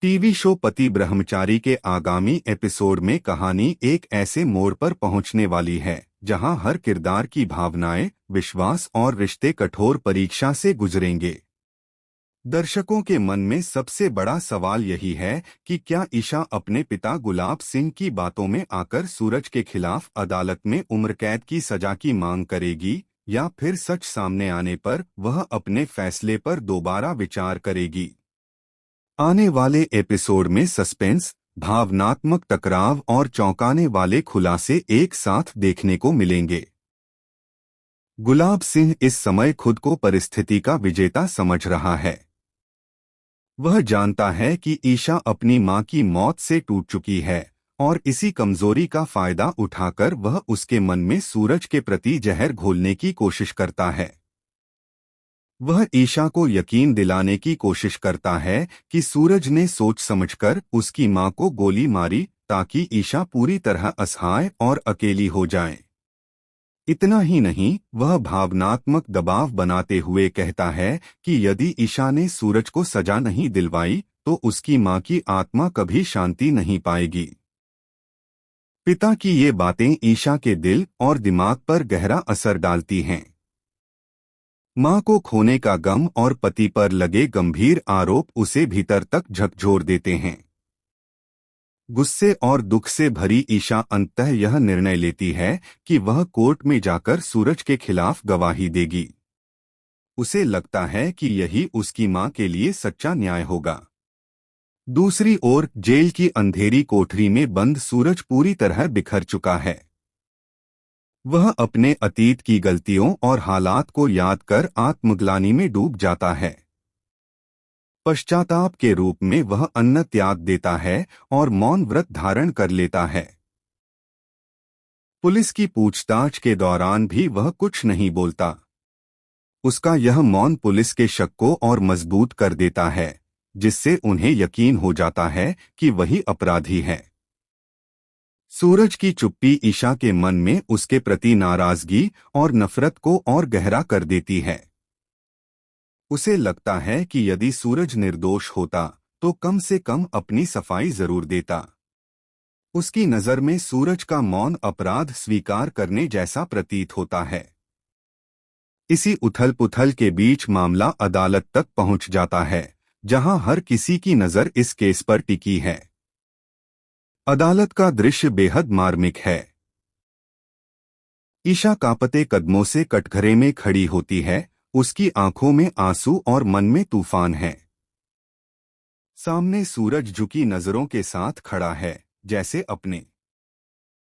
TV show पति ब्रह्मचारी के आगामी एपिसोड में कहानी एक ऐसे मोड़ पर पहुंचने वाली है जहां हर किरदार की भावनाएं, विश्वास और रिश्ते कठोर परीक्षा से गुजरेंगे। दर्शकों के मन में सबसे बड़ा सवाल यही है कि क्या ईशा अपने पिता गुलाब सिंह की बातों में आकर सूरज के खिलाफ अदालत में उम्र कैद की सजा की मांग करेगी, या फिर सच सामने आने पर वह अपने फैसले पर दोबारा विचार करेगी। आने वाले एपिसोड में सस्पेंस, भावनात्मक टकराव और चौंकाने वाले खुलासे एक साथ देखने को मिलेंगे। गुलाब सिंह इस समय खुद को परिस्थिति का विजेता समझ रहा है। वह जानता है कि ईशा अपनी मां की मौत से टूट चुकी है और इसी कमजोरी का फायदा उठाकर वह उसके मन में सूरज के प्रति जहर घोलने की कोशिश करता है। वह ईशा को यकीन दिलाने की कोशिश करता है कि सूरज ने सोच समझकर उसकी मां को गोली मारी ताकि ईशा पूरी तरह असहाय और अकेली हो जाए। इतना ही नहीं, वह भावनात्मक दबाव बनाते हुए कहता है कि यदि ईशा ने सूरज को सजा नहीं दिलवाई तो उसकी मां की आत्मा कभी शांति नहीं पाएगी। पिता की ये बातें ईशा के दिल और दिमाग पर गहरा असर डालती हैं। मां को खोने का गम और पति पर लगे गंभीर आरोप उसे भीतर तक झकझोर देते हैं। गुस्से और दुख से भरी ईशा अंततः यह निर्णय लेती है कि वह कोर्ट में जाकर सूरज के खिलाफ गवाही देगी। उसे लगता है कि यही उसकी मां के लिए सच्चा न्याय होगा। दूसरी ओर जेल की अंधेरी कोठरी में बंद सूरज पूरी तरह बिखर चुका है। वह अपने अतीत की गलतियों और हालात को याद कर आत्मग्लानि में डूब जाता है। पश्चाताप के रूप में वह अन्न त्याग देता है और मौन व्रत धारण कर लेता है। पुलिस की पूछताछ के दौरान भी वह कुछ नहीं बोलता। उसका यह मौन पुलिस के शक को और मजबूत कर देता है, जिससे उन्हें यकीन हो जाता है कि वही अपराधी है। सूरज की चुप्पी ईशा के मन में उसके प्रति नाराजगी और नफरत को और गहरा कर देती है। उसे लगता है कि यदि सूरज निर्दोष होता तो कम से कम अपनी सफाई जरूर देता। उसकी नजर में सूरज का मौन अपराध स्वीकार करने जैसा प्रतीत होता है। इसी उथल-पुथल के बीच मामला अदालत तक पहुंच जाता है, जहां हर किसी की नजर इस केस पर टिकी है। अदालत का दृश्य बेहद मार्मिक है। ईशा कांपते कदमों से कटघरे में खड़ी होती है, उसकी आंखों में आंसू और मन में तूफान है। सामने सूरज झुकी नजरों के साथ खड़ा है, जैसे अपने